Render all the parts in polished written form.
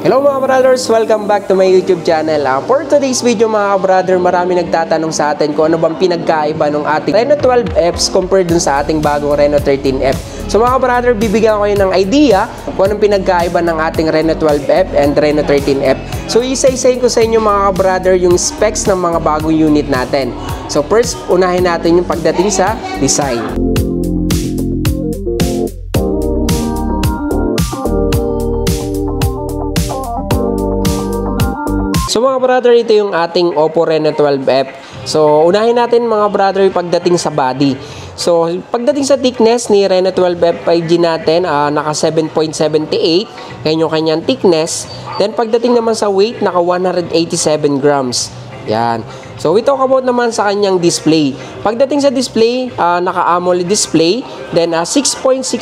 Hello mga brothers! Welcome back to my YouTube channel. For today's video mga brother, marami nagtatanong sa atin kung ano bang pinagkaiba ng ating Reno 12Fs compared dun sa ating bagong Reno 13F. So mga brother, bibigyan ko kayo ng idea kung anong pinagkaiba ng ating Reno 12F and Reno 13F. So isa-isahin ko sa inyo mga brother yung specs ng mga bagong unit natin. So first, unahin natin yung pagdating sa design. So mga brother, ito yung ating Oppo Reno 12F. So unahin natin mga brother yung pagdating sa body. So pagdating sa thickness ni Reno 12F 5G natin, naka 7.78. Yan yung kanyang thickness. Then pagdating naman sa weight, naka 187 grams. Yan. So we talk about naman sa kanyang display. Pagdating sa display, naka AMOLED display. Then 6.67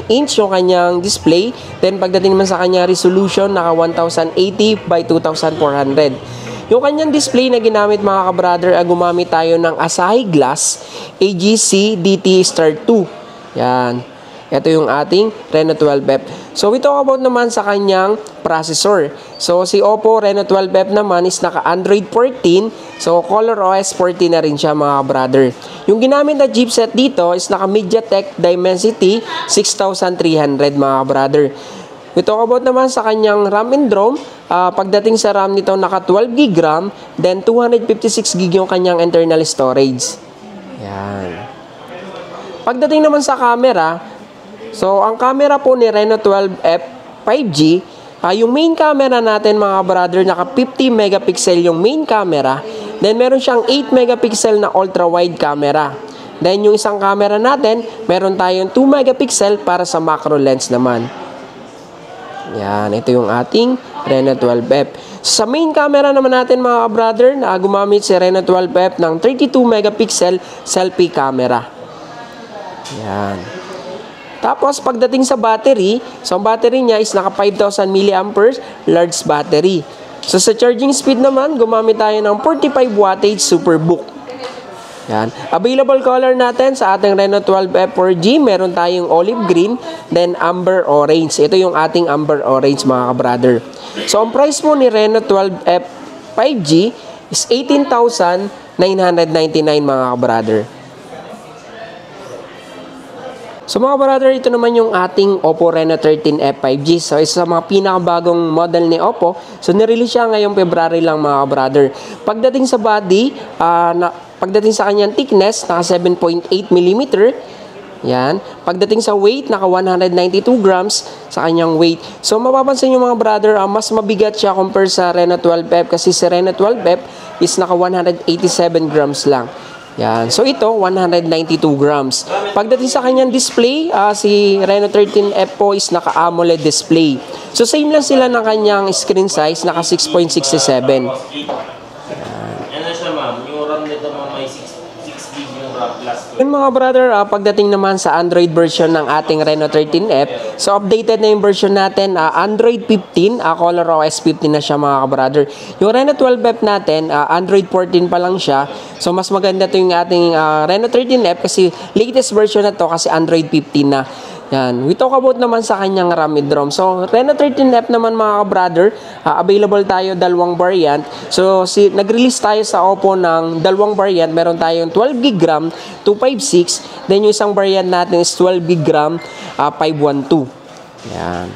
inch yung kanyang display. Then pagdating naman sa kanyang resolution, naka 1080 by 2400. Yung kanyang display na ginamit mga ka-brother, gumamit tayo ng Asahi Glass AGC DT Star 2. Yan. Ito yung ating Reno 12F. So, we talk about naman sa kanyang processor. So, si Oppo Reno 12F naman is naka Android 14. So, ColorOS 14 na rin siya mga brother. Yung ginamit na chipset dito is naka MediaTek Dimensity 6300 mga brother. We talk about naman sa kanyang RAM and ROM. Pagdating sa RAM nito, naka 12GB RAM. Then, 256GB yung kanyang internal storage. Yan. Pagdating naman sa camera, so, ang camera po ni Reno 12F 5G, yung main camera natin mga brother, naka 50 megapixel yung main camera. Then, meron siyang 8 megapixel na ultra-wide camera. Then, yung isang camera natin, meron tayong 2 megapixel para sa macro lens naman. Yan, ito yung ating Reno 12F. Sa main camera naman natin mga brother, gumamit si Reno 12F ng 32 megapixel selfie camera. Yan. Tapos, pagdating sa battery, so ang battery niya is naka 5,000 mAh, large battery. So, sa charging speed naman, gumamit tayo ng 45 wattage Superbook. Yan. Available color natin sa ating Reno 12F 4G, meron tayong olive green, then amber orange. Ito yung ating amber orange mga ka-brother. So, ang price mo ni Reno 12F 5G is 18,999 mga ka-brother. So mga brother, ito naman yung ating Oppo Reno 13F 5G. So isa sa mga pinakabagong model ni Oppo. So nirelease siya ngayong February lang mga brother. Pagdating sa body, pagdating sa kanyang thickness, naka 7.8mm. Yan. Pagdating sa weight, naka 192 grams sa kanyang weight. So mapapansin nyo mga brother, mas mabigat siya compare sa Reno 12F kasi si Reno 12F is naka 187 grams lang. Yan. So ito, 192 grams. Pagdating sa kanyang display, si Reno 13F po is naka AMOLED display. So same lang sila ng kanyang screen size, naka 6.67. Ano siya ma'am? Yung RAM nito ma'am may 6GB yung RAM plus. Yun mga brother, pagdating naman sa Android version ng ating Reno 13F, so updated na yung version natin, Android 15, ColorOS 15 na siya mga brother. Yung Reno 12F natin, Android 14 pa lang siya. So mas maganda to yung ating Reno 13F kasi latest version na to kasi Android 15 na. Yan. We talk about naman sa kanyang RAM and ROM. So, Reno 13F naman mga brother, available tayo dalawang variant. So, nag-release tayo sa Oppo ng dalawang variant. Meron tayong 12GB RAM 256. Then, yung isang variant natin is 12GB RAM 512. Yan.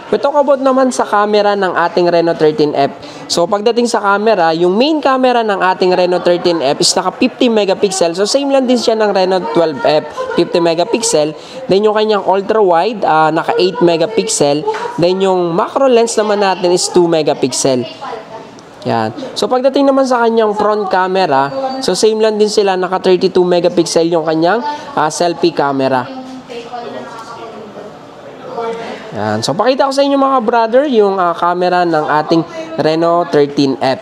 We talk about naman sa camera ng ating Reno 13F. So, pagdating sa camera, yung main camera ng ating Reno 13F is naka 50 megapixel. So, same lang din siya ng Reno 12F, 50 megapixel. Then, yung kanyang ultra-wide, naka 8 megapixel. Then, yung macro lens naman natin is 2 megapixel. Yan. So, pagdating naman sa kanyang front camera, so, same lang din sila, naka 32 megapixel yung kanyang selfie camera. Yan. So, pakita ko sa inyo mga brother yung camera ng ating Reno 13F.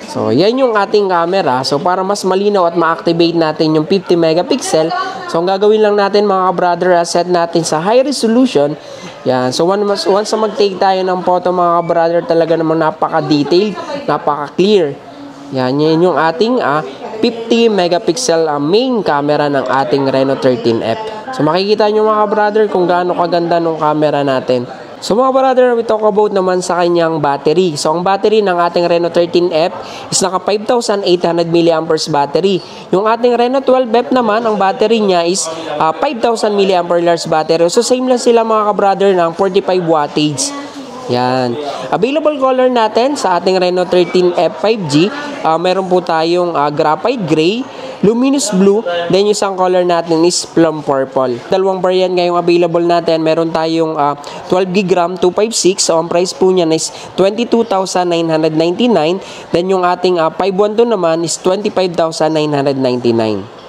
So, yan yung ating camera. So, para mas malinaw at ma-activate natin yung 50 megapixel. So, ang gagawin lang natin mga brother, set natin sa high resolution. Yan. So, once na mag-take tayo ng photo mga brother, talaga namang napaka-detailed, napaka-clear. Yan. Yan yung ating 50 megapixel main camera ng ating Reno 13F. So makikita nyo mga brother kung gaano kaganda nung camera natin. So mga brother, we talk about naman sa kanyang battery. So ang battery ng ating Reno 13F is naka 5,800 mAh battery. Yung ating Reno 12F naman, ang battery niya is 5,000 mAh battery. So same lang sila mga ka-brother ng 45 wattage. Yan. Available color natin sa ating Reno 13F 5G, meron po tayong graphite gray, luminous blue, then yung isang color natin is plum purple. Dalawang variant ngayong available natin. Meron tayong 12GB RAM 256. So ang price po niyan is 22,999. Then yung ating 512 naman is 25,999.